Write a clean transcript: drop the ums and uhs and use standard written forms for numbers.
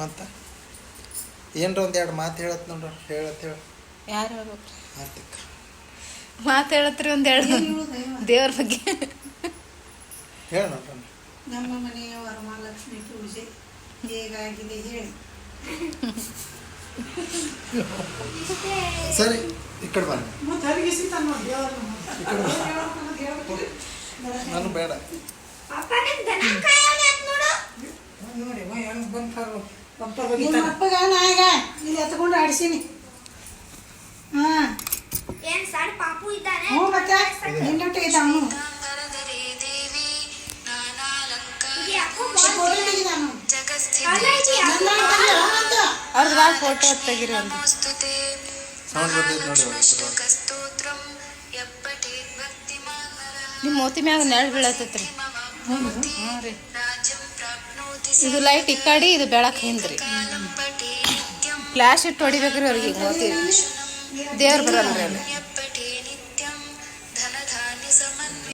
ಮತ್ತು ಏನರ ಒಂದೆರಡು ಮಾತು ಹೇಳತ್ ನೋಡ್ರಿ ಹೇಳು ಯಾರು ಹೇಳ್ಬೇಕು ಆರ್ತಿಕ್ ಮಾತು ಹೇಳತ್ರಿ ಒಂದೆರಡು ದೇವ್ರ ಬಗ್ಗೆ ಹೇಳ ನೋಡ್ರಿ. ನಮ್ಮ ಮನೆಯ ವರಮಹಾಲಕ್ಷ್ಮಿ ಪೂಜೆ ಹೇಗಾಗಿದೆ ಹೇಳಿ. ಸರಿ ಈ ಕಡೆ ಬನ್ನಿ. ನಾನು ಬೇಡ ನಿಮ್ಮ ಅಪ್ಪಗ ನಾಗ ಇಲ್ಲಿ ಎತ್ಕೊಂಡು ಆಡಿಸೀನಿ. ಹಾಂ ಹ್ಞೂ ಮತ್ತೆ ನಿನ್ನೊಟ್ಟಿಗೆ ಇದ್ದ ಅವನು ಅವ್ರದ್ದು ಭಾಳ ಫೋಟೋ ತೆಗಿರಿ ಒಂದು ಸೌಂಡ್ ಬರ್ತೈತೆ ನೋಡಿ. ನಿಮ್ಮ ಮೋತಿ ಮ್ಯಾಗ ನೆರಳು ಬೀಳತ್ತೈತ್ರಿ. ಹ್ಞೂ ರೀ ಇದು ಲೈಟ್ ಈ ಕಡೆ ಇದು ಬೆಳಕು ಹಿಂದ್ರಿ ಫ್ಲ್ಯಾಶ್ ಇಟ್ಟು ಹೊಡಿಬೇಕ್ರಿ ಅವ್ರಿಗೆ ಮೋತಿ ದೇವ್ರು ಬರಲ್ರಿ ಅಲ್ಲಿ.